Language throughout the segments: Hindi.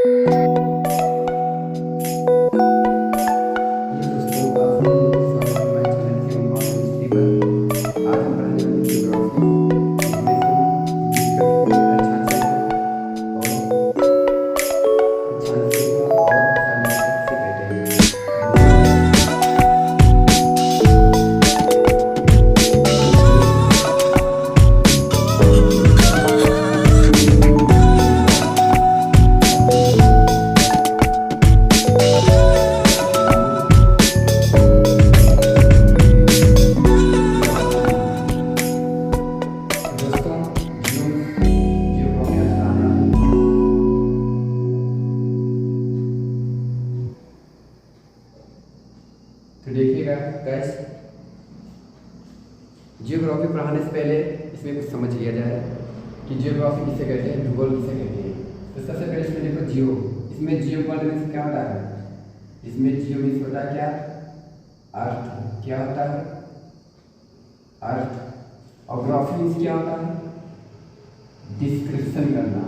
दोस्तों, आप सभी को स्वागत है हमारे चैनल से मॉडर्न हिस्ट्री पर। आज हम पढ़ने वाले ज्योग्राफी, जिसमें से हम डिस्कस करेंगे अक्षांश रेखा और विशाल रेखा किसे कहते हैं। दोस्तों, तो देखिएगा गाइस, जियोग्राफी पढ़ाने से पहले इसमें कुछ समझ लिया जाए कि जियोग्राफी किसे कहते हैं, भूगोल किसे कहते हैं। तो सबसे पहले इसमें देखो जियो, इसमें जियो वर्ड मीन्स क्या होता है। इसमें जियो मीन्स होता है क्या, अर्थ। क्या होता है, अर्थ। और ग्राफी मीन्स क्या होता है, डिस्क्रिप्शन करना।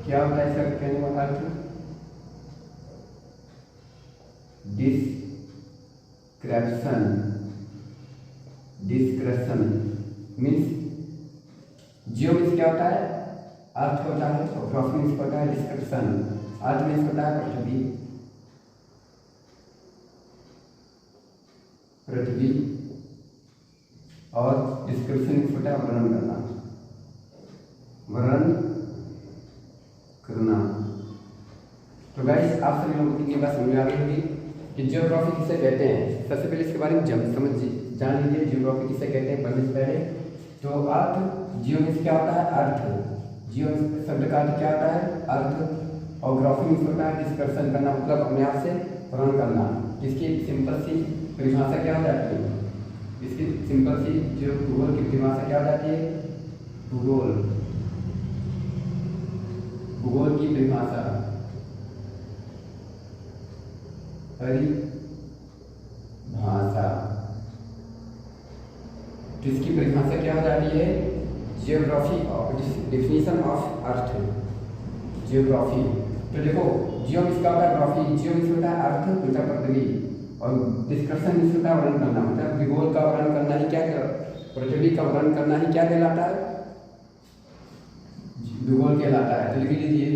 क्या होता है इसका कहने का अर्थ, description. Description means geo means क्या होता है, अर्थ होता है, और ग्राफी मीन्स होता है डिस्क्रिप्शन। अर्थ मीन्स होता है पृथ्वी, पृथ्वी, और डिस्क्रिप्शन मीन्स होता है वर्णन करना, वर्णन करना। तो गाइस, आप सभी लोगों की ये बात समझ आ रही होगी कि जियोग्राफी किसे कहते हैं। सबसे पहले इसके बारे में जान लीजिए जियोग्राफी किसे कहते हैं पढ़ने से पहले। तो अर्थ, जियो मीन्स क्या होता है, अर्थ। जियो शब्द का अर्थ क्या होता है, अर्थ। और ग्राफी मीन्स होता है डिस्कशन करना, मतलब अपने आप से वर्णन करना। इसकी सिंपल सी परिभाषा क्या हो जाती है, इसकी सिंपल सी जो भूगोल की परिभाषा क्या हो जाती है, भूगोल, भूगोल की परिभाषा, परिभाषा। तो इसकी परिभाषा क्या हो जाती है, geography of definition of earth, geography. तो देखो, जियो मीन्स क्या होता है, ग्राफी। जियो मीन्स होता है अर्थ, मतलब पृथ्वी, और डिस्कशन मीन्स होता है वर्णन करना, मतलब भूगोल का वर्णन करना ही क्या, पृथ्वी का वर्णन करना ही क्या कहलाता है, भूगोल कहलाता है। तो लिख लीजिए,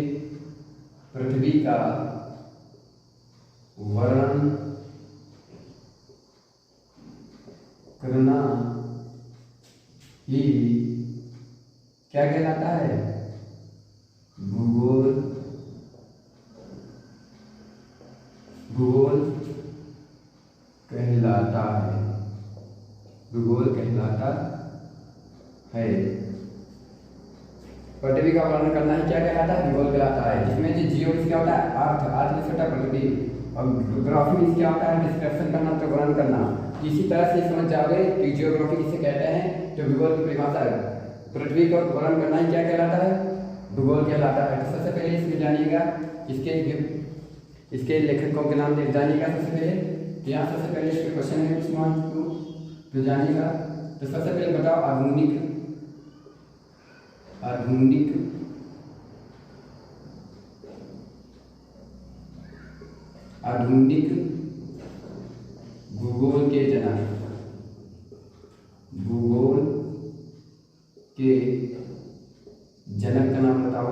पृथ्वी का वर्णन करना ही क्या कहलाता है, भूगोल, भूगोल कहलाता है, भूगोल कहलाता है। पृथ्वी का वर्णन करना ही क्या कहलाता है, भूगोल कहलाता है। जिसमें जो जियो मीन्स क्या होता है, अर्थ, अर्थ मीन्स होता है पृथ्वी, और ग्राफी मीन्स क्या होता है, डिस्क्रिप्शन करना, तो वर्णन करना। इसी तरह से समझ जाओगे कि जियोग्राफी किसे कहते हैं। तो भूगोल की परिभाषा है, पृथ्वी का वर्णन करना ही क्या कहलाता है, भूगोल कहलाता है। तो सबसे पहले इसमें जानिएगा, इसके लेखकों के नाम जानिएगा। सबसे पहले यहाँ सबसे पहले इसके क्वेश्चन है कुछ तो जानिएगा। तो सबसे पहले बताओ, आधुनिक, आधुनिक आधुनिक भूगोल के जनक, भूगोल के जनक का नाम बताओ।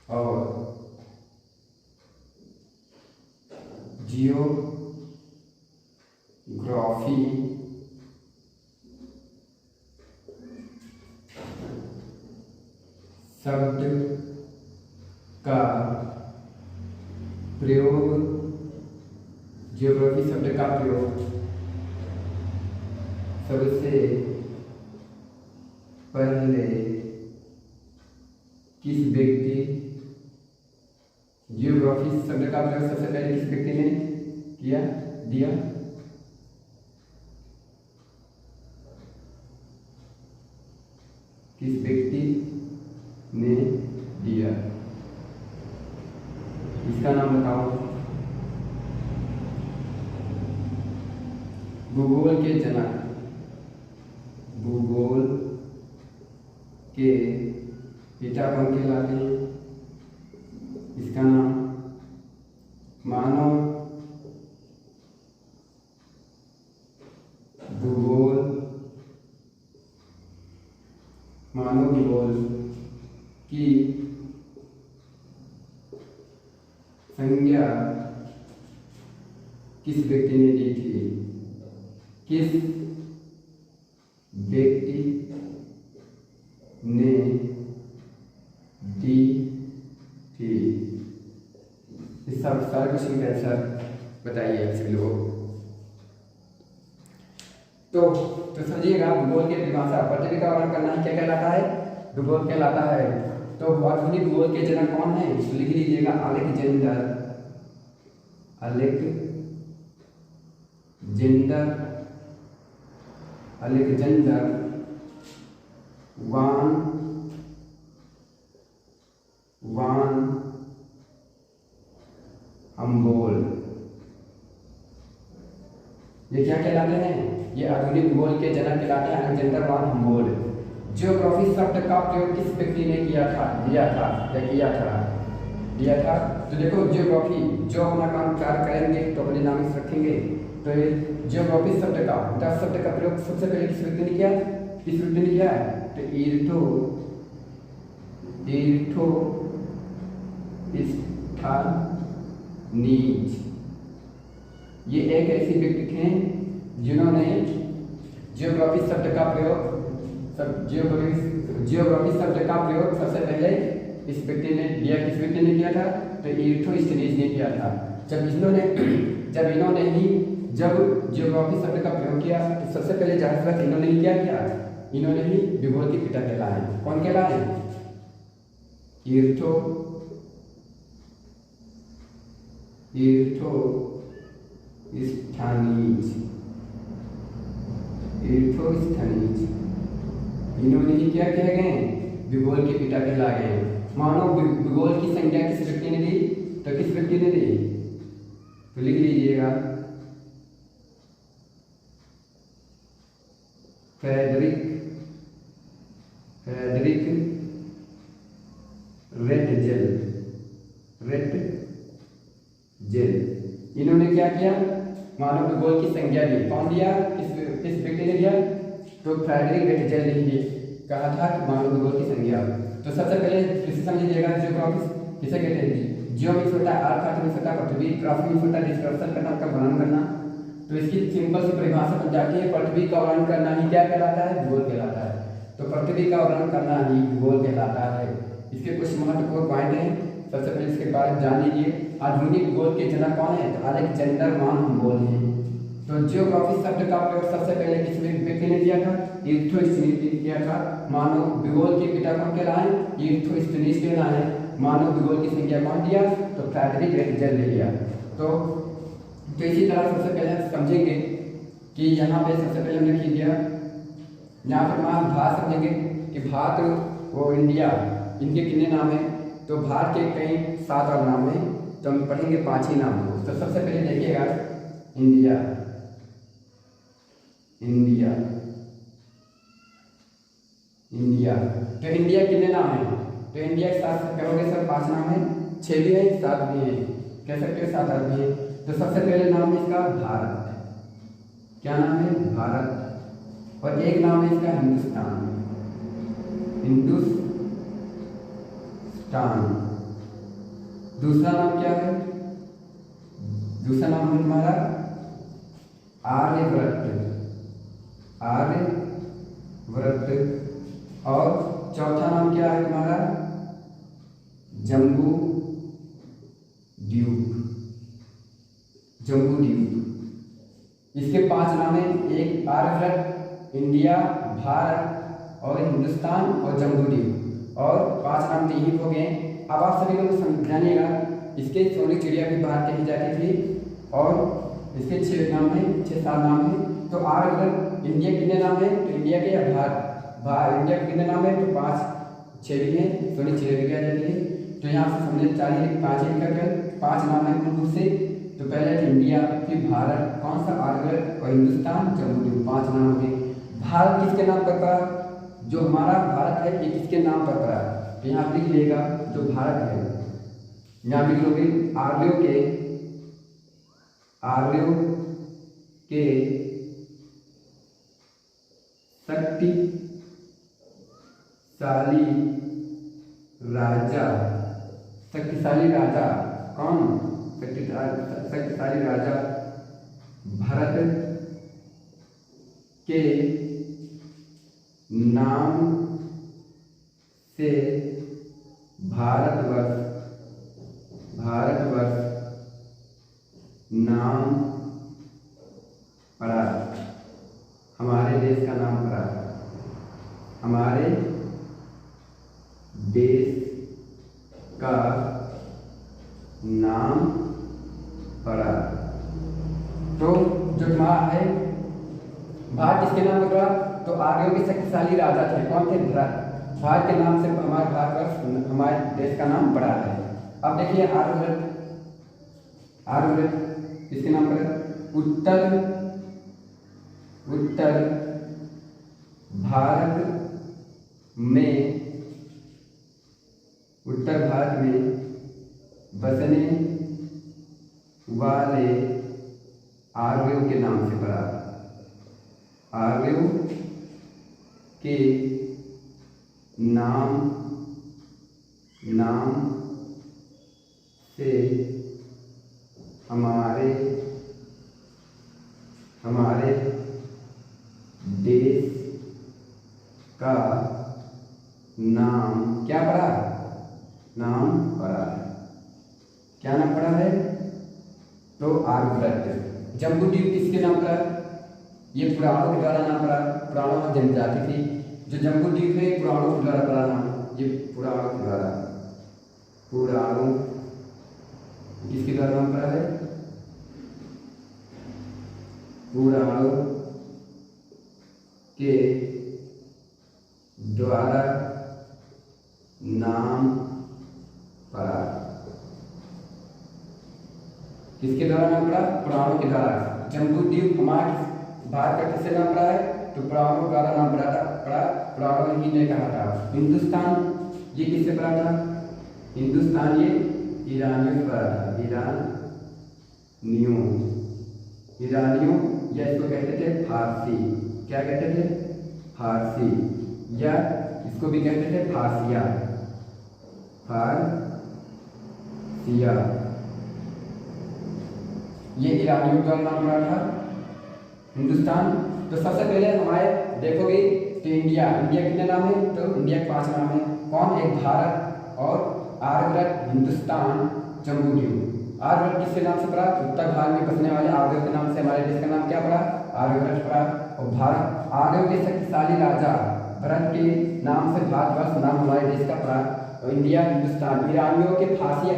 और जियोग्राफी शब्द का प्रयोग, जियोग्राफी शब्द का प्रयोग सबसे पहले किस व्यक्ति, जियोग्राफी शब्द का प्रयोग सबसे पहले किस व्यक्ति ने किया, दिया, किस व्यक्ति ने दिया, इसका नाम बताओ। भूगोल के जनक, भूगोल के पिता कौन कहलाते हैं, इसका नाम मानव भूगोल, मानव भूगोल की संज्ञा किस व्यक्ति ने दी थी? किस व्यक्ति ने दी थी? इस सब सारे क्वेश्चन का आंसर बताइए आप सभी लोग। तो समझिएगा, भूगोल की परिभाषा पृथ्वी का वर्णन करना क्या कहलाता है? भूगोल कहलाता है। तो आधुनिक भूगोल के जनक कौन है? लिख लीजिएगा, अलेक्जेंडर वान हम्बोल्ट। ये क्या कहलाते हैं? ये आधुनिक भूगोल के जनक कहलाते हैं, अलेक्जेंडर वान हम्बोल्ट। ज्योग्राफी शब्द का प्रयोग किस व्यक्ति ने किया था? तो देखो, ज्योग्राफी जो अपना काम कार्य करेंगे तो अपने नाम से रखेंगे। तो ये ज्योग्राफी शब्द का प्रयोग सबसे पहले किस व्यक्ति ने किया? तो इर्थोस्थानीज। ये एक ऐसे व्यक्ति थे जिन्होंने ज्योग्राफी शब्द का प्रयोग सबसे पहले इस व्यक्ति ने किया। किस व्यक्ति ने किया था? तो इर्थोस्थेनीज ने किया था। जब ज्योग्राफी शब्द का प्रयोग किया तो सबसे पहले जाहिर इन्होंने ही क्या किया? इन्होंने ही भूगोल के पिता कहलाए। कौन कहलाए? इर्थोस्थेनीज। इन्होंने ही क्या कहे गए? भूगोल के पिता कहलाए गए। मानव भूगोल की संज्ञा किस व्यक्ति ने दी? तो किस व्यक्ति ने दी? तो लिख लीजिएगा, फ्रेडरिक रेटजेल। इन्होंने क्या किया? मानव भूगोल की संज्ञा दी। कौन दिया? किस व्यक्ति ने दिया? तो फ्रेडरिक रेटजेल ने कहा था कि मानव भूगोल की संज्ञा। तो सबसे पहले किसे समझिएगा? ज्योग्राफी किसे कहते हैं? जियो मीन्स होता है अर्थ, अर्थ मीन्स होता है पृथ्वी, ग्राफी मीन्स होता है डिस्क्रिप्शन करना, उसका वर्णन करना। तो इसकी सिंपल सी परिभाषा बन जाती है, पृथ्वी का वर्णन करना ही क्या कहलाता है? भूगोल कहलाता है। तो पृथ्वी का वर्णन करना ही भूगोल कहलाता है। इसके कुछ महत्वपूर्ण पॉइंट हैं, सबसे पहले इसके बारे में जान लीजिए। आधुनिक भूगोल के जनक कौन है? तो अलेक्जेंडर वान हम्बोल्ट हैं। तो ज्योग्राफी शब्द का प्रयोग सबसे पहले किस व्यक्ति ने किया था? इर्थोस्थेनीज ने किया था। मानव भूगोल के पिता कौन कहलाए? इर्थोस्थेनीज कहलाए। मानव भूगोल की संज्ञा कौन दिया? तो फ्रेडरिक रेटजेल ने दिया। तो इसी तरह सबसे पहले हम समझेंगे कि यहाँ पे सबसे पहले हमने लिख दिया, यहाँ पर भारत समझेंगे कि भारत वो इंडिया, इनके कितने नाम हैं? तो भारत के कई 7 और नाम हैं। तो हम पढ़ेंगे 5 ही नाम। तो सबसे पहले देखिएगा इंडिया। तो इंडिया कितने नाम हैं? तो इंडिया के साथ कहोगे सर 5 नाम है, 6 भी है, 7 भी है, कह सकते हो 7 आदमी है। तो सबसे पहले नाम है इसका भारत। क्या नाम है? भारत। और एक नाम है इसका हिंदुस्तान। दूसरा नाम क्या है? दूसरा नाम है हमारा आर्यव्रत। और चौथा नाम क्या है हमारा? जम्बू द्वीप। इसके 5 नाम है, एक आर्यव्रत, इंडिया, भारत और हिंदुस्तान और जम्बू द्वीप। और 5 नाम तो यही हो गए। अब आप सभी लोग समझानिएगा, इसके सोनी चिड़िया भी बाहर कही जाती थी और इसके 6 नाम है, 6-7 नाम है। तो आर्यव्रत इंडिया कितने नाम है? तो इंडिया के या भारत इंडिया के कितने नाम है? तो 5-6 भी हैं, सोनी चिड़िया भी कह जाती है। तो यहाँ से समझे 5 नाम है मूल रूप से। तो पहले इंडिया, फिर भारत, कौन सा? आर्यव्रत और हिंदुस्तान, जम्बू द्वीप, 5 नाम है। भारत किसके नाम पर पड़ा? जो हमारा भारत है ये किसके नाम पर पड़ा? तो यहाँ लिख लीजिएगा जो भारत है यहाँ भी लोगे आर्यों के शक्तिशाली राजा कौन? शक्तिशाली राजा भरत के नाम से भारतवर्ष नाम पड़ा, हमारे देश का नाम पड़ा, हमारे देश का नाम पड़ा। तो जो तुम्हारा है भारत किसके नाम पर पड़ा? तो आर्यों के शक्तिशाली राजा थे, कौन थे? भारत के नाम से हमारे भारतवर्ष हमारे देश का नाम पड़ा है। अब देखिए आर्यव्रत किसके नाम पर? उत्तर भारत में बसने वाले आर्यों के नाम से पड़ा, आर्यों के नाम से हमारे देश का नाम क्या पड़ा? नाम पड़ा है। क्या नाम पड़ा है? तो आर्यव्रत। जम्बूद्वीप किसके नाम पड़ा? ये पुराणों के द्वारा नाम पड़ा, पुराणों में जनजाति थी। जो जम्बूद्वीप है पुराणों के द्वारा पड़ा नाम, ये पुराणों के द्वारा, पुराणों किसके द्वारा नाम पड़ा है? पुराणों के द्वारा नाम पड़ा। किसके द्वारा नाम पड़ा? पुराणों के द्वारा। जम्बूद्वीप हमारे भारत का किससे नाम पड़ा है? तो पुराणों द्वारा नाम पड़ा, पुराणों ही ने कहा था। हिंदुस्तान ये किससे पड़ा था? हिंदुस्तान ये ईरानियों से पड़ा था, ईरानियों या इसको कहते थे फारसी। क्या कहते थे? फारसी, या इसको भी कहते थे फारसिया। ये ईरानियों का नाम पड़ा था हिंदुस्तान। तो सबसे पहले हमारे देखोगे तो इंडिया कितने नाम है? तो इंडिया के 5 नाम है। कौन? एक भारत और आर्यव्रत, हिंदुस्तान, जम्बूद्वीप। आर्यव्रत किसके नाम से पड़ा? उत्तर भारत में बसने वाले आर्यों के नाम से हमारे देश का नाम क्या पड़ा? आर्यव्रत पड़ा। और भारत आर्यों के शक्तिशाली राजा भरत के नाम से भारतवर्ष नाम हमारे देश का पड़ा। और इंडिया, हिंदुस्तान, ईरानियों के फारसियों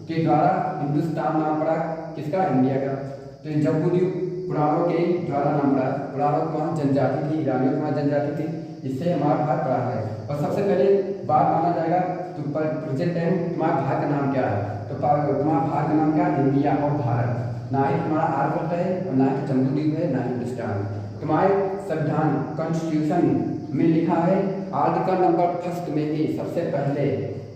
के द्वारा हिंदुस्तान नाम पड़ा किसका? इंडिया का। तो जम्बूद्वीप पुराणों के द्वारा नाम पड़ा। पुराणों की वहाँ जनजाति थी, ईरानियों की वहाँ जनजाति थी, इससे हमारा भारत पड़ा है। और सबसे पहले बात माना जाएगा तो प्रेजेंट टाइम तुम्हारा भारत का नाम क्या है? तो तुम्हारा भारत का नाम क्या है? इंडिया और भारत। ना ही तुम्हारा आर्यव्रत है और ना ही जम्बूद्वीप है, ना ही हिंदुस्तान। तुम्हारे संविधान कॉन्स्टिट्यूशन में लिखा है आर्टिकल नंबर 1 में ही सबसे पहले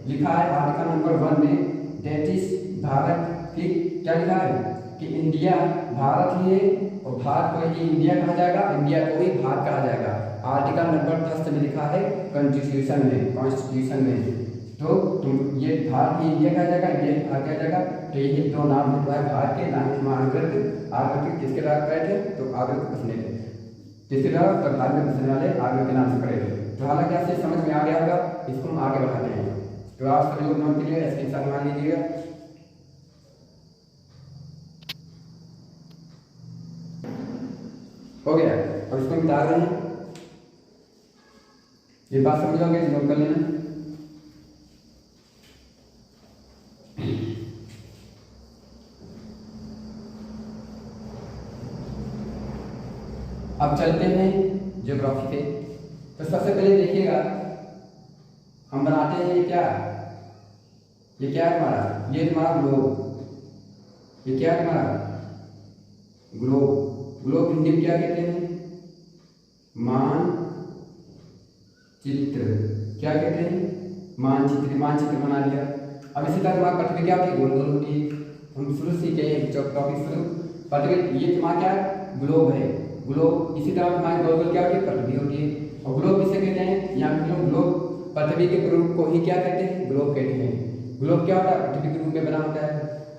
लिखा है, आर्टिकल नंबर 1 में, दैट इज भारत की क्या लिखा है? कि इंडिया भारत ही है और भारत को ही इंडिया कहा जाएगा, इंडिया को ही भारत कहा जाएगा। आर्टिकल नंबर 10 में लिखा है कॉन्स्टिट्यूशन में। तो तुम ये भारत ही इंडिया कहा जाएगा, इंडिया भारत कहा जाएगा। तो ये 2 नाम है भारत के, नाम आर्यव्रत किसके द्वारा पड़े थे? तो आर्यों के बसने थे, किसके द्वारा? तो भारत में बसने वाले आर्यों के नाम से पड़े थे। तो हालांकि आपसे समझ में आ गया होगा, इसको हम आगे बढ़ाते हैं। तो आप सभी लोग नोट कीजिएगा, स्क्रीनशॉट मान लीजिएगा। हो गया। अब इसको मिटा रहे हैं। ये बात समझ लोगे, नोट कर लेना। अब चलते हैं ज्योग्राफी पे। तो सबसे पहले देखिएगा हम बनाते हैं ये क्या है तुम्हारा? ये तुम्हारा ग्लोब। ये क्या है तुम्हारा? ग्लोब हिंदी में क्या कहते हैं? मानचित्र। क्या कहते हैं? मानचित्र बना लिया। अब इसी तरह तुम्हारी पृथ्वी क्या होती है, गोल गोल होती है। हम शुरू सीखे जो टॉपिक शुरू पृथ्वी, ये तुम्हारा क्या है, ग्लोब है, ग्लोब। इसी तरह तुम्हारी गोल गोल क्या होती है, पृथ्वी होती है। और ग्लोब किसे कहते हैं, यहाँ पे लोग ग्लोब पृथ्वी के रूप को ही क्या कहते हैं, ग्लोब कहते हैं। ग्लोब क्या होता है, पृथ्वी के रूप में बना होता है,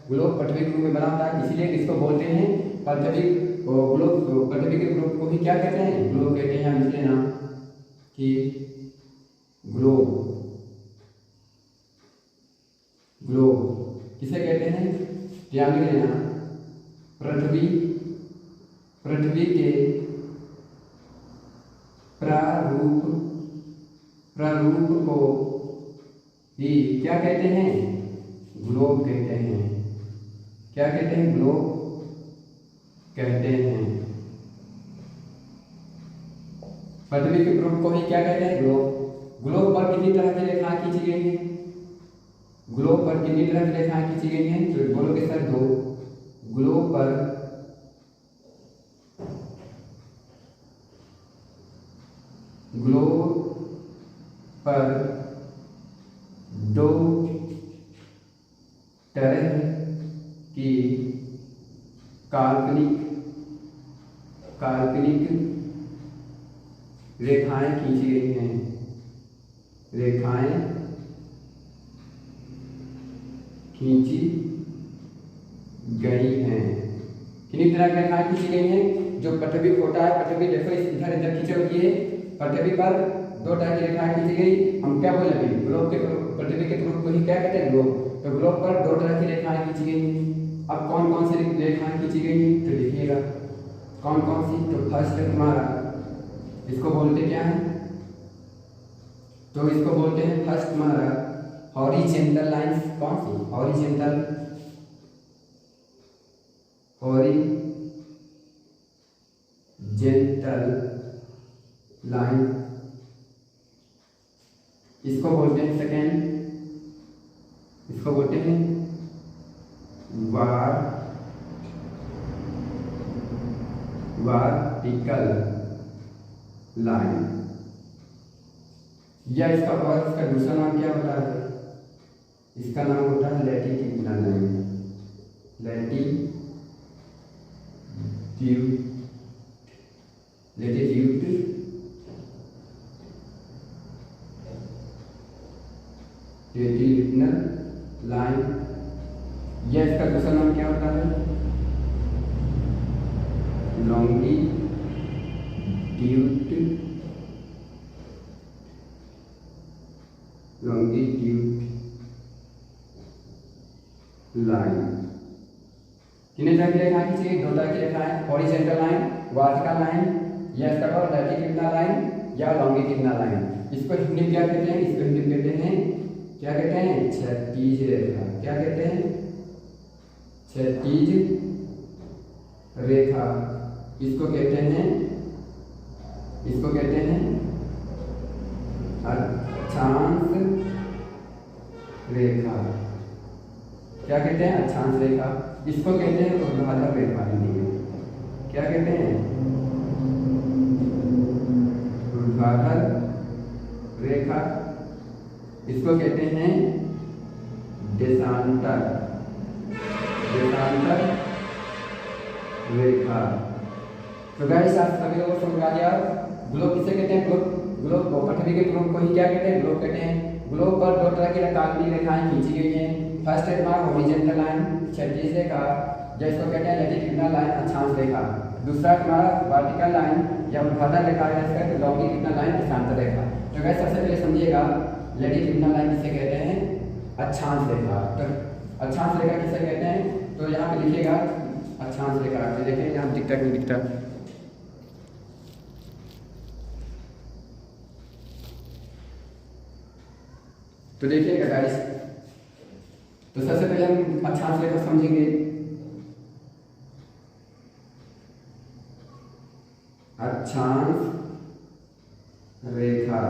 ग्लोब पृथ्वी के रूप में बना होता है, इसीलिए इसको बोलते हैं पृथ्वी। ग्लोब पृथ्वी के ग्लोब को ही क्या कहते हैं, ग्लोब कहते हैं। यहाँ लिख लेना कि ग्लोब, ग्लोब किसे कहते हैं, ध्यान में लेना, पृथ्वी, पृथ्वी के प्रारूप, प्रारूप को ही क्या कहते हैं, ग्लोब कहते हैं। क्या कहते हैं, ग्लोब कहते हैं। पृथ्वी के प्रारूप को ही क्या कहते हैं, ग्लोब। ग्लोब पर कितनी तरह की रेखाएं खींची गई हैं, ग्लोब पर कितनी तरह की रेखाएं खींची गई हैं, तो बोलोगे सर 2। ग्लोब पर ग्लोब पर 2 तरह की काल्पनिक रेखाएं खींची गई हैं, रेखाएं खींची गई हैं। कितनी तरह की रेखाएं खींची गई हैं, जो पृथ्वी फोटा है, पृथ्वी देखो इधर इधर खींची हुई है, पृथ्वी पर 2 तरह की रेखाएं खींची गई। हम क्या बोलेंगे, ग्लोब के, पृथ्वी के ग्लोब को ही क्या कहते हैं, ग्लोब। तो ग्लोब पर 2 तरह की रेखाएं खींची गई हैं। अब कौन कौन सी रेखाएं खींची गई हैं, तो देखिएगा कौन कौन सी। तो फर्स्ट है तुम्हारा, इसको बोलते क्या है, तो इसको बोलते हैं फर्स्ट तुम्हारा हॉरिजेंटल लाइंस। कौन सी, हॉरिजेंटल, हॉरिजेंटल लाइन, इसको बोलते हैं सेकेंड, इसको बोलते हैं वर्टिकल लाइन, या इसका और इसका दूसरा नाम क्या होता है, इसका नाम होता है latitudinal line, latitude, latitudinal line, या इसका दूसरा नाम क्या होता है, लॉन्गिट्यूड लाइन। कितने तरह की रेखाएं खींची, 2 तरह की रेखाएं, हॉरिजेंटल लाइन, वर्टिकल लाइन, या इसका और लैटिट्यूडनल लाइन या लॉन्गिट्यूडनल लाइन। इसको हिंदी में क्या कहते हैं, इसको हिंदी में कहते हैं, क्या कहते हैं, क्षैतिज रेखा। क्या कहते हैं, क्षैतिज रेखा। इसको कहते हैं, इसको कहते हैं अक्षांश रेखा। क्या कहते हैं, अक्षांश रेखा। इसको कहते हैं ऊर्ध्वाधर रेखा हिंदी में। क्या कहते हैं, ऊर्ध्वाधर रेखा। इसको कहते हैं देशांतर, देशांतर रेखा। तो गाइस आप सभी लोगों को समझ आ गया, ग्लोब किसे कहते हैं, ग्लोब को, पृथ्वी के ग्लोब को ही क्या कहते हैं, ग्लोब कहते हैं। ग्लोब पर 2 तरह की काल्पनिक रेखाएं खींची गई हैं। फर्स्ट है तुम्हारा हॉरिजेंटल लाइन, क्षैतिज रेखा, जिसको कहते हैं लैटिट्यूडनल लाइन, अक्षांश रेखा। दूसरा तुम्हारा वर्टिकल लाइन या ऊर्ध्वाधर रेखा, जिसका लॉन्गिट्यूडनल लाइन, देशांतर रेखा। तो गाइस सबसे पहले समझिएगा लैटिट्यूडनल लाइन किसे कहते हैं, अक्षांश रेखा। तो अक्षांश रेखा किसे कहते हैं, तो यहाँ पे लिखिएगा अक्षांश रेखा। तो देखें यहाँ दिखता नहीं दिखता, तो देखिएगा गाइस। तो सबसे पहले हम अक्षांश रेखा समझेंगे। अक्षांश रेखा,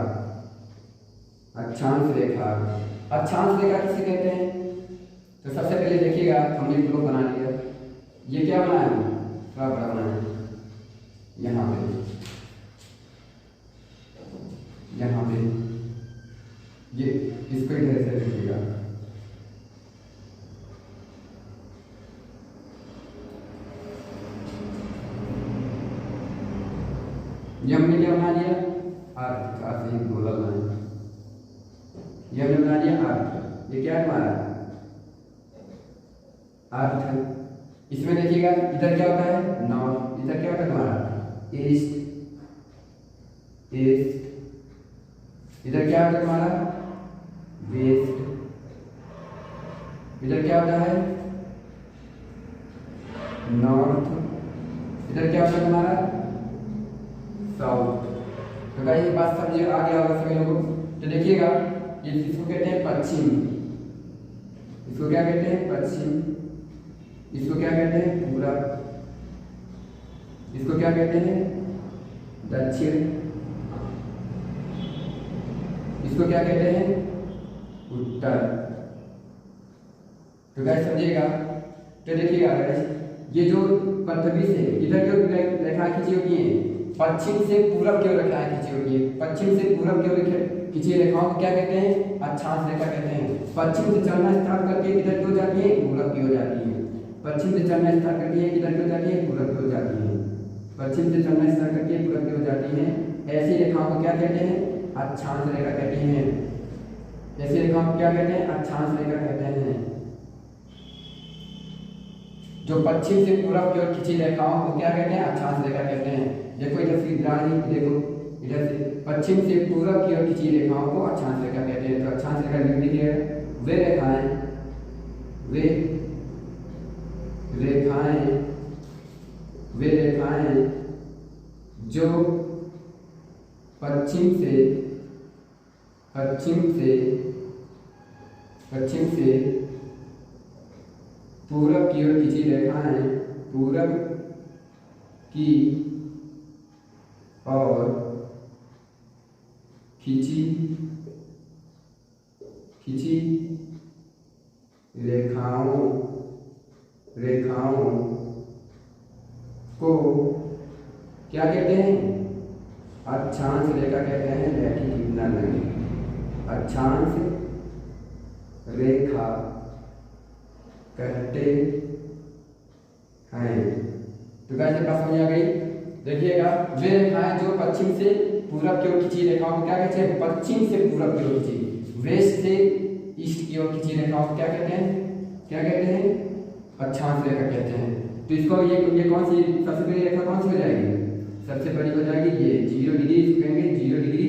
अक्षांश रेखा, अक्षांश रेखा किसे कहते हैं, तो सबसे पहले देखिएगा हमने ग्लोब बना लिया। ये क्या बनाया, थोड़ा बड़ा बनाया, यहाँ पे, यहाँ पे, ये इसको इधर से रखिएगा, ये हमने बना लिया अर्थ। ये क्या है हमारा अर्थ। इसमें देखिएगा इधर क्या होता है नॉर्थ, इधर क्या होता है हमारा ईस्ट, ईस्ट, इधर क्या होता है हमारा वेस्ट, इधर क्या होता है नॉर्थ, इधर क्या होता है हमारा साउथ। तो गाइस ये बात समझिए आगे होगा सभी लोगों को। तो देखिएगा ये इसको कहते हैं पश्चिम, इसको क्या कहते हैं पश्चिम, इसको क्या कहते हैं पूरब, इसको क्या कहते हैं दक्षिण, इसको क्या कहते हैं उत्तर। तो गाइस समझिएगा। तो देखिएगा गाइस ये जो पृथ्वी से इधर जो रेखाएं खींची होती हैं पश्चिम से पूरब की ओर रेखाएं खींची होती है, पश्चिम से पूरब की ओर खींची रेखाओं को क्या कहते हैं अक्षांश रेखा कहते हैं। पश्चिम से चलना स्टार्ट करके किधर की ओर जाती है पूरब की ओर जाती है, पश्चिम से चलना स्टार्ट करती है किधर की ओर जाती है पूरब की ओर जाती है, पश्चिम से चलना स्टार्ट करके पूरब की ओर जाती है। ऐसी रेखाओं को क्या कहते हैं अक्षांश रेखा कहते हैं। ऐसी रेखाओं को क्या कहते हैं अक्षांश रेखा कहते हैं। जो पश्चिम से पूरब की ओर खींची रेखाओं को क्या कहते हैं अक्षांश रेखा कहते हैं। देखो इधर से देखो इधर से पश्चिम से पूरब की ओर खींची रेखाओं को अक्षांश रेखा कहते हैं। तो अक्षांश रेखा लिख दीजिए वे रेखाएं जो पश्चिम से पूरब की ओर खींची रेखाएं पूरब की और खींची रेखाओं को क्या कहते हैं अक्षांश रेखा कहते हैं। लैटिट्यूडनल अक्षांश रेखा कहते हैं। तो कैसे बात समझ आ गई। देखिएगा वे रेखाएं जो पश्चिम से पूरब की ओर खींची रेखाओं को क्या कहते हैं पश्चिम से पूरब की ओर खींची, वेस्ट से ईस्ट की ओर खींची रेखाओं को क्या कहते हैं अक्षांश रेखा कहते हैं। तो इसको ये कौन सी सबसे बड़ी रेखा कौन सी हो जाएगी, सबसे बड़ी हो जाएगी ये 0 डिग्री, इसको कहेंगे 0 डिग्री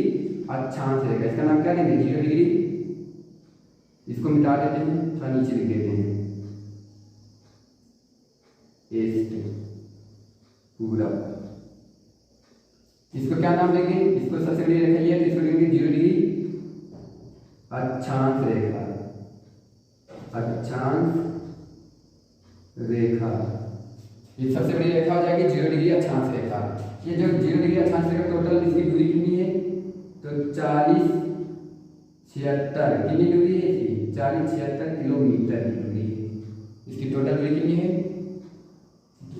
अक्षांश रेखा। इसका नाम क्या लेंगे 0 डिग्री, इसको मिटा देते हैं थोड़ा नीचे लिख देते हैं ईस्ट पूरब। इसको क्या नाम देंगे, इसको सबसे बड़ी रेखा ये है तो इसको लेंगे 0 डिग्री अक्षांश रेखा, अक्षांश रेखा। ये सबसे बड़ी रेखा हो जाएगी 0 डिग्री अक्षांश रेखा। ये जो 0 डिग्री अक्षांश रेखा टोटल इसकी दूरी कितनी है तो 40 76 कितनी दूरी है इसकी 40 76 किलोमीटर की दूरी है। इसकी टोटल दूरी कितनी है,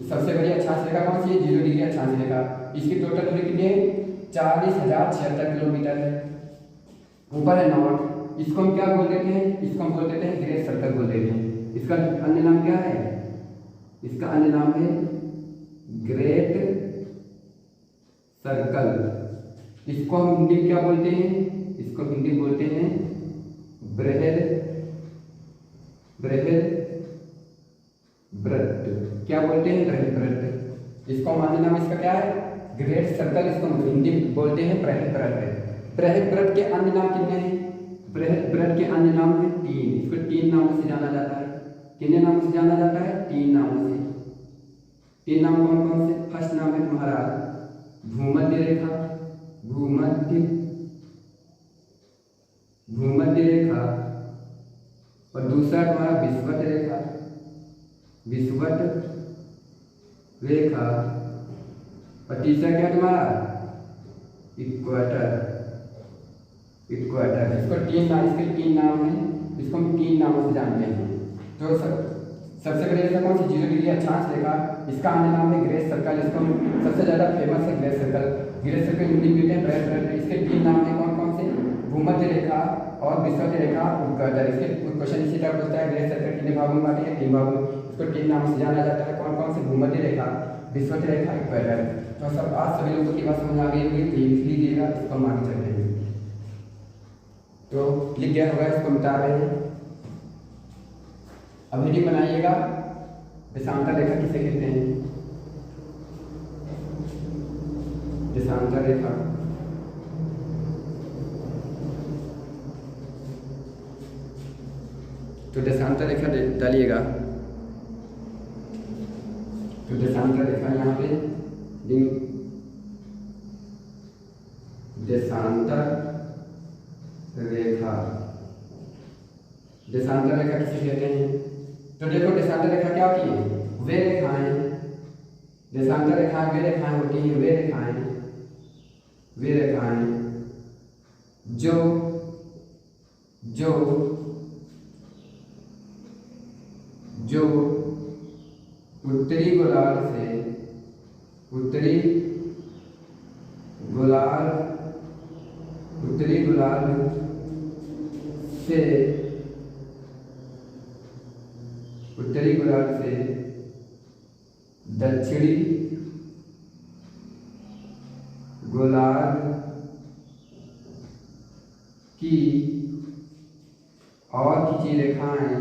सबसे बड़ी अक्षांश रेखा कौन सी है 0 डिग्री अक्षांश रेखा। इसकी टोटल दूरी कितनी है 40,076 किलोमीटर है। ऊपर है नॉर्थ, इसको हम क्या बोल देते हैं, इसको हम बोल देते हैं ग्रेट सर्कल बोल देते हैं। इसका अन्य नाम क्या है, इसका अन्य नाम है ग्रेट सर्कल। इसको हम हिंदी में क्या बोलते हैं, इसको हिंदी में बोलते हैं बृहद वृत्त। क्या बोलते हैं बृहद वृत्त। इसको अन्य नाम इसका क्या है ग्रेट सर्कल, इसको हिंदी में बोलते हैं बृहद वृत्त। बृहद वृत्त के अन्य नाम कितने हैं, बृहद वृत्त के अन्य नाम है 3। इसको 3 नामों से जाना जाता है। कितने नामों से जाना जाता है 3 नामों से। 3 नाम कौन कौन से, फर्स्ट नाम है तुम्हारा भूमध्य रेखा, भूमध्य रेखा, और दूसरा तुम्हारा विषुवत रेखा, और तीसरा क्या तुम्हारा इक्वेटर। इसको 3 नाम, इसके 3 नाम है, इसको हम 3 नामों से जानते हैं। तो सबसे बड़ी रेखा कौन सी 0 डिग्री अक्षांश रेखा, इसका अन्य नाम है ग्रेट सर्कल। इसको सबसे ज्यादा फेमस है great circle. Great circle Hindi में कहते हैं। इसके 3 नाम है कौन कौन से, भूमध्य रेखा और विषुवत रेखा, इक्वेटर। इसके क्वेश्चन इसी तरह पूछता है ग्रेट सर्कल कितने भागों में बांटे हैं 3 भागों में। इसको 3 नामों से जाना जाता है कौन कौन से, भूमध्य रेखा, विषुवत रेखा, इक्वेटर। तो सब आज सभी लोगों की बात समझ आ गई होगी, तो लिख लीजिएगा, इसको हम आगे चलते हैं। तो लिख गया होगा, इसको मिटा रहे हैं। अब हेडिंग बनाइएगा, देशांतर रेखा किसे कहते हैं? देशांतर रेखा तो देशांतर रेखा डालिएगा। तो देशांतर रेखा यहाँ पे देशांतर रेखा, देशांतर रेखा किसे कहते हैं? तो देखो देशांतर रेखा क्या होती है? वे रेखाएं, देशांतर रेखाएं वे रेखाएं होती हैं, वे रेखाएं जो जो जो उत्तरी गोलार्ध से उत्तरी गोलार्ध से दक्षिणी गोलार्ध की और खिंची रेखाएं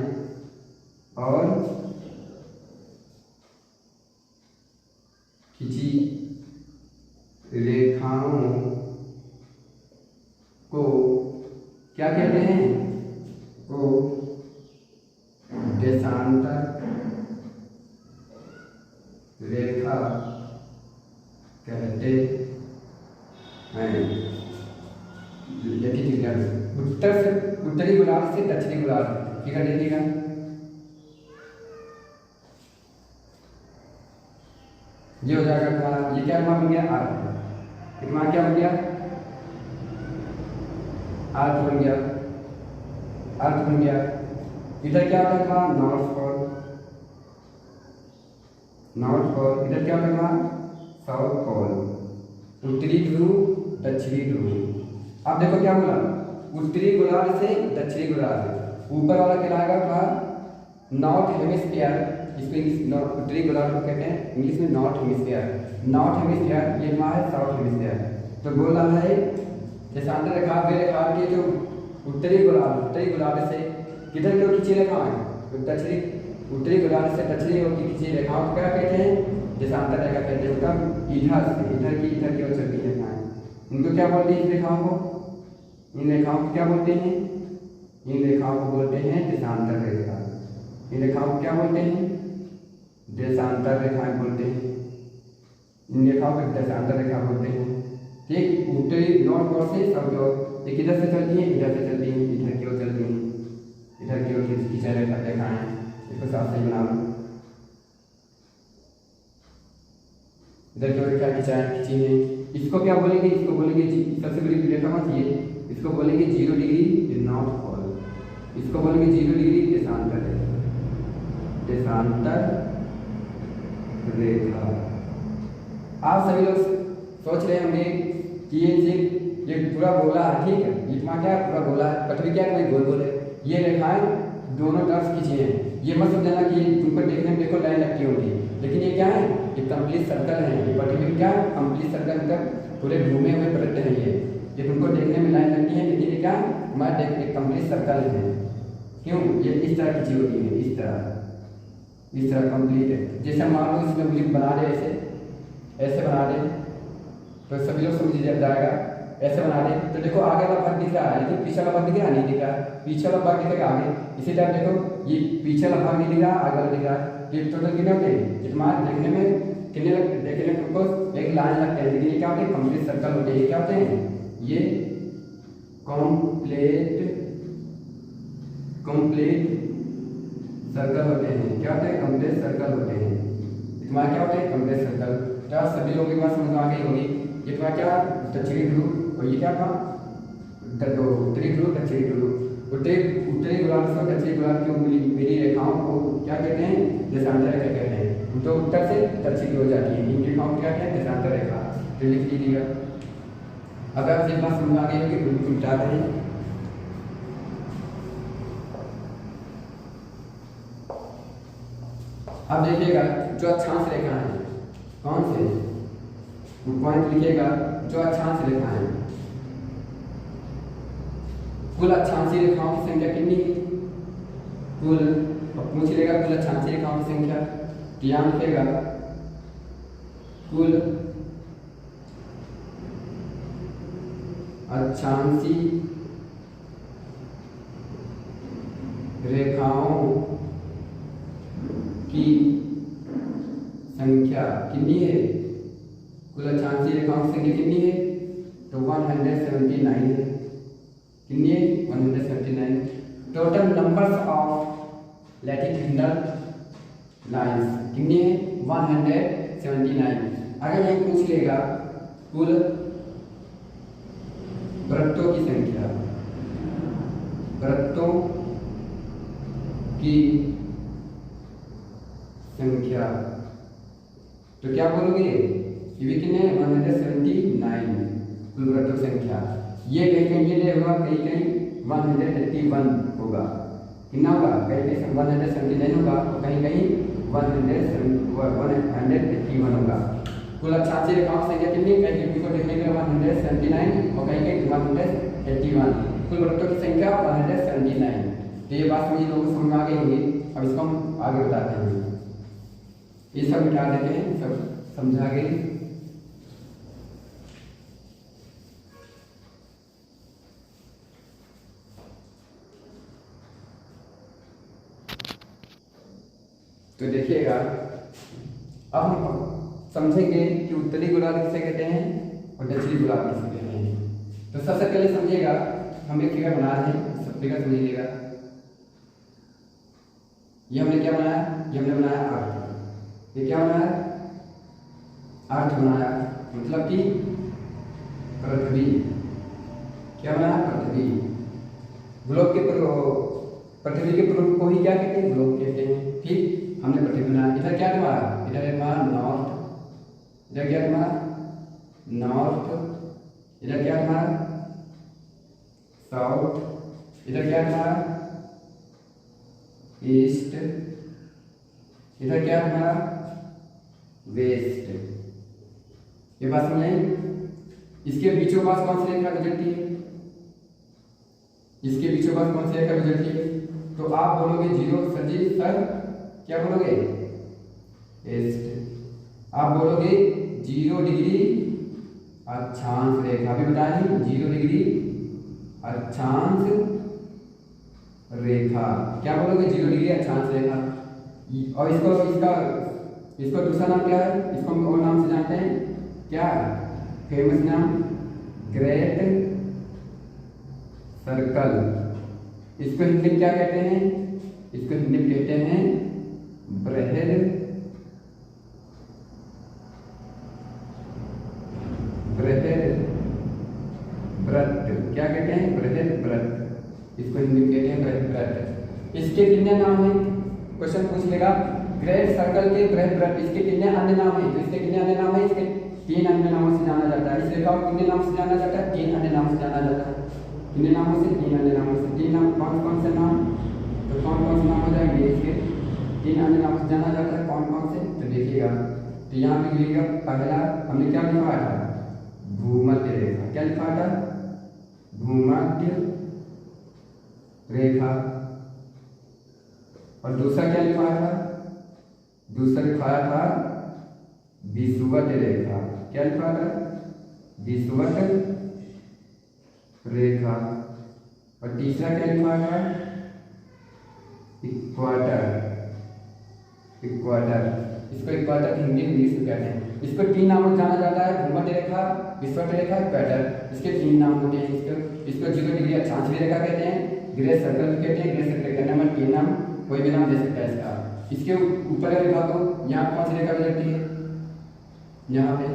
को क्या कहते हैं? को देशांतर रेखा कहते हैं। उत्तरी गोलार्ध से दक्षिणी गोलार्ध, ठीक है, देखिएगा। ये हो जाएगा तुम्हारा, ये क्या बन गया? अर्थ। तुम्हारा क्या बन गया? अर्थ बन गया, अर्थ बन गया। इधर क्या होता है तुम्हारा? North pole, north pole. इधर क्या होता है तुम्हारा? साउथ पोल, उत्तरी ध्रुव दक्षिणी ध्रुव। अब देखो क्या बोला? उत्तरी गोलार्ध से दक्षिणी गोलार्ध, ऊपर वाला कहलाएगा तुम्हारा नॉर्थ हेमिस्फीयर। इसको उत्तरी गोलार्ध को कहते हैं इंग्लिश में नॉर्थ हेमिस्फीयर। नॉर्थ हेमिस्फीयर ये हमारा है साउथ हेमिस्फीयर। तो बोल रहा है देशांतर रेखा वे रेखा के जो उत्तरी गोलार्ध से किधर की ओर खींची रेखाएं, तो दक्षिणी उत्तरी गोलार्ध से दक्षिणी ओर की खींची रेखाओं को क्या कहते हैं? देशांतर रेखा कहते हैं। कब? इधर की ओर चलती रेखाएं, उनको क्या बोलते हैं? इन रेखाओं को, इन रेखाओं को क्या बोलते हैं? इन रेखाओं को बोलते हैं देशांतर रेखा। इन रेखाओं को क्या बोलते हैं? देशांतर रेखाएं बोलते हैं। इन रेखाओं को देशांतर रेखा बोलते हैं। ठीक, उत्तरी नॉर्थ ओर से साउथ ओर, एक इधर से चलती है, इधर से चलती है, इधर की ओर चलती है, इधर की ओर खींचा रेखाएं। इसको साफ सही बना लो। इधर की ओर क्या खींची है? इसको क्या बोलेंगे? इसको बोलेंगे सबसे बड़ी रेखा कौन सी है? इसको बोलेंगे 0 डिग्री नॉर्थ पोल, इसको बोलेंगे 0 डिग्री देशांतर रेखा, देशांतर रेखा। आप सभी लोग सोच रहे होंगे कि ये पूरा गोला है, ठीक है, इतना क्या पूरा गोला है, पृथ्वी क्या कोई गोल गोल है। ये रेखाएं दोनों तरफ खींची हैं। ये मत समझना कि तुमको देखने में देखो लाइन लगती होगी, लेकिन ये क्या है? ये कंप्लीट सर्कल है। ये पृथ्वी क्या कंप्लीट सर्कल मतलब पूरे घूमे हुए पृथ्वी है। ये तुमको देखने में लाइन लगती है, लेकिन ये क्या हमारा एक कंप्लीट सर्कल है। क्यों? ये इस तरह खींची होती है, इस तरह कंप्लीट है। जैसे मान लो इसमें ब्लिप बना दे, ऐसे बना दे, तो सभी लोग समझ जाएगा। ऐसे बना दे तो देखो आगे वाला भाग दिख रहा है, लेकिन पीछे वाला भाग दिख रहा नहीं दिख रहा। पीछे वाला भाग दिखेगा आगे। इसी तरह देखो ये पीछे वाला भाग नहीं दिख रहा, आगे वाला दिख रहा है। ये टोटल कितने होते हैं? तुम्हारे देखने में कितने देखने में तुमको एक लाइन लगते हैं, लेकिन ये क्या होते हैं? कंप्लीट सर्कल होते हैं। ये क्या होते हैं? ये कंप्लीट सर्कल होते हैं। क्या होते हैं? कंप्लीट सर्कल होते हैं। तुम्हारा क्या होते हैं? Complete circle. क्या सभी लोगों की बात समझ में आ गई होगी? ये तुम्हारा क्या दक्षिणी ध्रुव, और ये क्या था? उत्तरी ध्रुव दक्षिणी ध्रुव। उत्तरी गोलार्ध से दक्षिणी गोलार्ध की मिली रेखाओं को क्या कहते हैं? देशांतर रेखा कहते हैं। तो उत्तर से दक्षिण की ओर जाती है, इन रेखाओं को क्या कहते हैं? देशांतर रेखा। तो लिख लीजिएगा। अगर आपसे बात समझ में आ गई होगी बिल्कुल मिटाते हैं। अब देखिएगा जो अक्षांश रेखा है, कौन से पॉइंट लिखिएगा जो अक्षांश रेखा है। कुल अक्षांशीय रेखाओं की संख्या कितनी है? कुल पूछ लेगा कुल अक्षांशीय रेखाओं की संख्या, तो यहाँ लिखेगा कुल अक्षांशीय रेखाओं की संख्या कितनी है? कुल अक्षांशीय रेखाओं की संख्या कितनी है? तो 179 है। कितनी है? 179। Total numbers of latitudinal lines कितनी है? 179। अगर यही पूछ लेगा कुल वृत्तों की संख्या, वृत्तों की संख्या, तो क्या बोलोगे? ये भी कितने? 179 कुल वृत्तों की संख्या। ये कहीं कहीं ये होगा, कहीं कहीं 181 होगा। कितना होगा? कहीं कहीं 179 होगा और कहीं कहीं 181 होगा। कुल अक्षांशीय रेखाओं की संख्या कितनी? कहीं कहीं को देखने के 179 और कहीं कहीं 181। कुल वृत्तों की संख्या 179। तो ये बात मुझे लोगों को समझ में आ गई होगी। अब इसको हम आगे बताते हैं। ये सब मिटा देते हैं, सब समझा गई। तो देखिएगा अब हम समझेंगे कि उत्तरी गोलार्ध किसे कहते हैं और दक्षिणी गोलार्ध किसे कहते हैं। तो सबसे पहले समझिएगा, हम एक फिगर बना रहे हैं, सब फिगर समझिएगा। ये हमने क्या बनाया? ये हमने बनाया अर्थ। ये क्या बनाया? अर्थ बनाया, मतलब कि पृथ्वी। क्या बनाया? पृथ्वी। ग्लोब के पृथ्वी के ध्रुव को ही क्या कहते हैं? ग्लोब कहते हैं। ठीक, हमने पृथ्वी बनाया। इधर क्या तुम्हारा? इधर तुम्हारा नॉर्थ। इधर क्या तुम्हारा? नॉर्थ। इधर क्या तुम्हारा? साउथ। इधर क्या तुम्हारा? ईस्ट। इधर क्या तुम्हारा? वेस्ट। ये बात समझ आई? इसके बीचों पास कौन सी रेखा गुजरती है? इसके बीचों पास कौन सी रेखा गुजरती है? तो आप बोलोगे 0 सर जी, सर क्या बोलोगे? ईस्ट। आप बोलोगे 0 डिग्री अक्षांश रेखा, भी बता दी 0 डिग्री अक्षांश रेखा। क्या बोलोगे? 0 डिग्री अक्षांश रेखा। और इसको दूसरा नाम क्या है? इसको हम और नाम से जानते हैं, क्या? फेमस नाम ग्रेट सर्कल। इसको हिंदी में क्या कहते हैं? इसको हिंदी में कहते हैं बृहद व्रत। क्या कहते हैं? बृहद व्रत। इसको हिंदी में कहते हैं बृहद व्रत। इसके कितने नाम हैं? क्वेश्चन पूछ लेगा ग्रेट सर्कल के बृहद व्रत, इसके कितने अन्य नाम हैं? तो इसके कितने अन्य नाम हैं? इसके 3 अन्य नामों से जाना जाता है। इस रेखा को कितने नाम से जाना जाता है? 3 अन्य नामों से जाना जाता है। कितने नामों से? 3 अन्य नामों से। 3 नाम कौन कौन से नाम? तो कौन कौन से नाम हो जाएंगे? इसके 3 अन्य नामों से जाना जाता है। कौन कौन से? तो देखिएगा, तो यहाँ पे लिखिएगा, पहला हमने क्या लिखा था? भूमध्य रेखा। क्या लिखा था? भूमध्य रेखा। और दूसरा क्या लिखा था? दूसरा लिखा था विषुवत रेखा। क्या लिखा था? विषुवत रेखा। और तीसरा क्या लिखा था? इक्वाटर। इक्वाटर, इसको इक्वाटर हिंदी इंग्लिश में कहते हैं। इसको 3 नामों से जाना जाता है, भूमध्य रेखा, विषुवत रेखा, इक्वाटर। इसके 3 नाम होते हैं। इसको 0 डिग्री अक्षांशीय रेखा कहते हैं, ग्रेट सर्कल कहते हैं। ग्रेट सर्कल का नंबर 3 नाम कोई भी नाम दे सकता है इसका। इसके ऊपर का रेखा को यहाँ कौन सी रेखा गुजरती है? यहाँ पे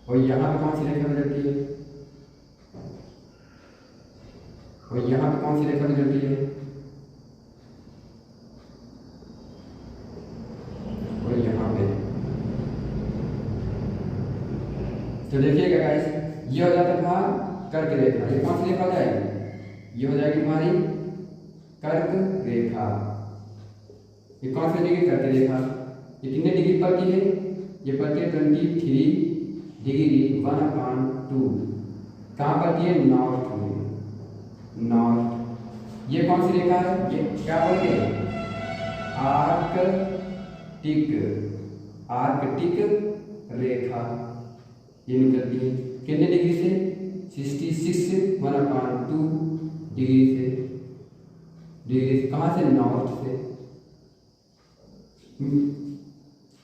और यहाँ पे कौन सी रेखा गुजरती है? और यहाँ पे कौन सी रेखा गुजरती है? और यहाँ पे। तो देखिएगा गाइस, ये हो जाता था कर्क रेखा। ये कौन सी रेखा हो जाएगी? ये हो जाएगी हमारी कर्क रेखा। ये कौन सी डिग्री? कर्क रेखा। ये कितने डिग्री पर की है? ये पड़ती है 23 डिग्री 1/2। कहाँ पड़ती है? नॉर्थ में। नॉर्थ। ये कौन सी रेखा है? ये क्या बोलते हैं? आर्कटिक। आर्कटिक रेखा ये निकलती है कितने डिग्री से? 66 डिग्री से। डिग्री कहाँ से? नॉर्थ से।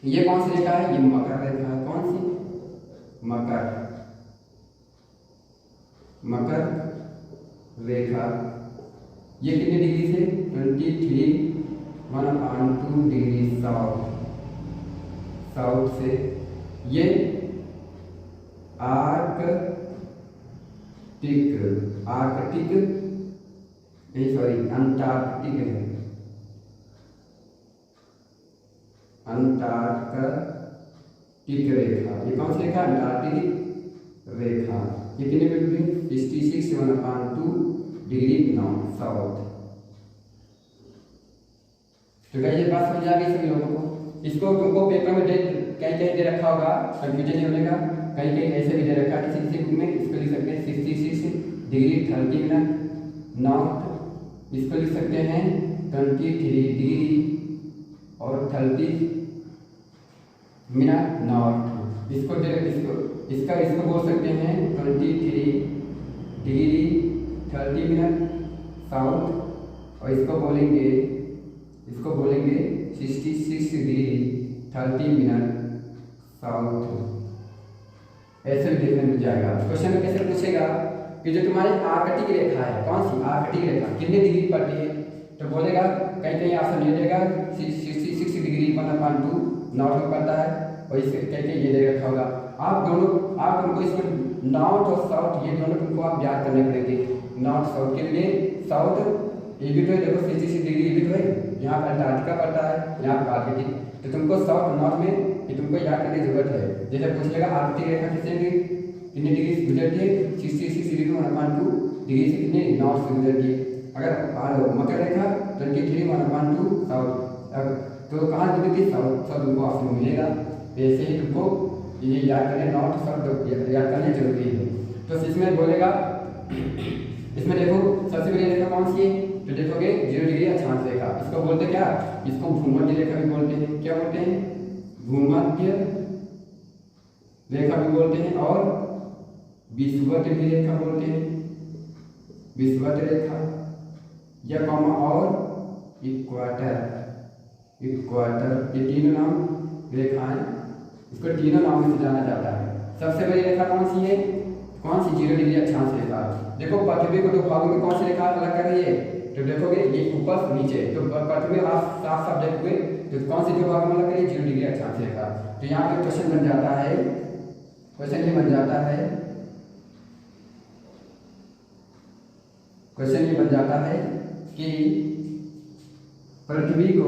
ये कौन सी रेखा है? ये मकर रेखा है। कौन सी? मकर। मकर रेखा ये कितने डिग्री से? 23 डिग्री साउथ। साउथ से। ये आर्कटिक। आर्कटिक सॉरी अंटार्कटिक है। अंटार्कटिक रेखा ये कौन सी रेखा? अंटार्कटिक रेखा। ये कितने डिग्री? 66 degree north south. तो गाइस ये बात समझ आ गई सभी लोगों को। इसको तुमको पेपर में कहीं कहीं दे रखा होगा, कंफ्यूजन नहीं होने का। कहीं कहीं ऐसे भी दे रखा है किसी किसी बुक में। इसको लिख सकते हैं 66 डिग्री 30 मिनट नॉर्थ। इसको लिख सकते हैं 23 डिग्री और 30 मिनट नॉर्थ। इसको इसको बोल सकते हैं 23 डिग्री 30 मिनट साउथ। और इसको बोलेंगे 66 डिग्री 30 मिनट साउथ। ऐसे भी देखने मिल जाएगा। क्वेश्चन में कैसे पूछेगा कि जो तुम्हारी आर्कटिक रेखा है, कौन सी आर्कटिक रेखा कितने डिग्री पड़ती है? तो बोलेगा कहीं कहीं ऑप्शन ये देगा 66 डिग्री 1/2 नॉर्थ में पड़ता है। और इसके कहीं कहीं ये दे रखा होगा। आप तुमको इसमें नॉर्थ और साउथ ये दोनों तुमको आप याद करने पड़ेंगे। नॉर्थ साउथ के लिए साउथ ये भी तो है, देखो 66 डिग्री ये भी तो है। यहाँ पर अंटार्कटिका पड़ता है, यहाँ पर आर्कटिक। तो तुमको साउथ नॉर्थ में ये तुमको याद करने की जरूरत है। जैसे पूछेगा आर्कटिक रेखा कितने डिग्री गुजरती है? 66 डिग्री 1/2 डिग्री से कितने नॉर्थ से गुजरती है। अगर मकर रेखा 23 साउथ, तो कहाँ गुजरती है? साउथ। सब तुमको ऑप्शन मिलेगा। ऐसे ही तुमको ये याद करने नॉर्थ साउथ याद करने जरूरी है। तो इसमें बोलेगा इसमें देखो सबसे पहले रेखा कौन सी है? तो देखोगे 0 डिग्री अक्षांश रेखा। इसको बोलते क्या? इसको भूमध्य रेखा भी बोलते हैं। क्या बोलते हैं? भूमध्य रेखा भी बोलते हैं और विषुवत भी रेखा बोलते हैं। विषुवत रेखा या कॉमा और इक्वाटर। इक्वाटर ये तीनों नाम रेखाएं, इसको तीनों नाम से जाना जाता है। सबसे बड़ी रेखा कौन सी है? कौन सी? 0 डिग्री अक्षांश रेखा। देखो पृथ्वी को 2 भागों में कौन सी रेखा अलग कर रही है? तो देखोगे ये ऊपर नीचे। तो पृथ्वी आप साफ साफ देखोगे तो कौन सी 2 भागों में अलग कर रही है? 0 डिग्री अक्षांश रेखा। तो यहाँ पे क्वेश्चन बन जाता है क्वेश्चन ये बन जाता है कि पृथ्वी को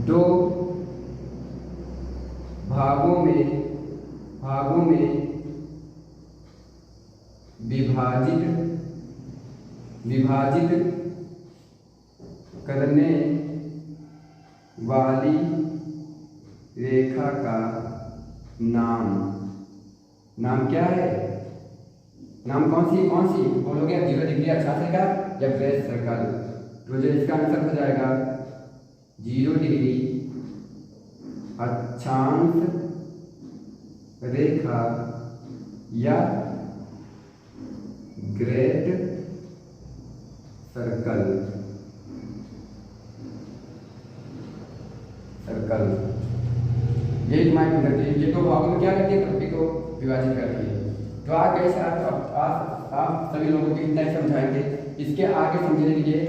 2 भागों में विभाजित करने वाली रेखा का नाम क्या है? नाम कौन सी बोलोगे? 0 डिग्री अक्षांश रेखा या ग्रेट सर्कल। तो जो इसका आंसर हो जाएगा 0 डिग्री अक्षांश रेखा या ग्रेट सर्कल। यही डिमांड करती है। ये 2 भागों में क्या करती है? पृथ्वी को विभाजित करती है। तो आगे आप सभी लोगों को इतना ही समझाएंगे। इसके आगे समझने के लिए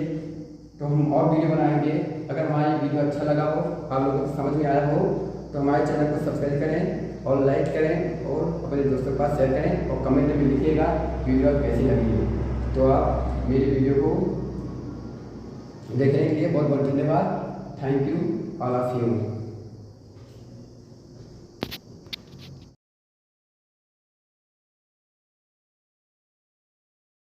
तो हम और वीडियो बनाएंगे। अगर हमारा ये वीडियो अच्छा लगा हो, आप लोगों को समझ में आया हो, तो हमारे चैनल को सब्सक्राइब करें और लाइक करें और अपने दोस्तों के पास शेयर करें और कमेंट में लिखिएगा वीडियो कैसी लगी है। तो आप मेरी वीडियो को देखने के लिए बहुत बहुत धन्यवाद। Thank you all of you.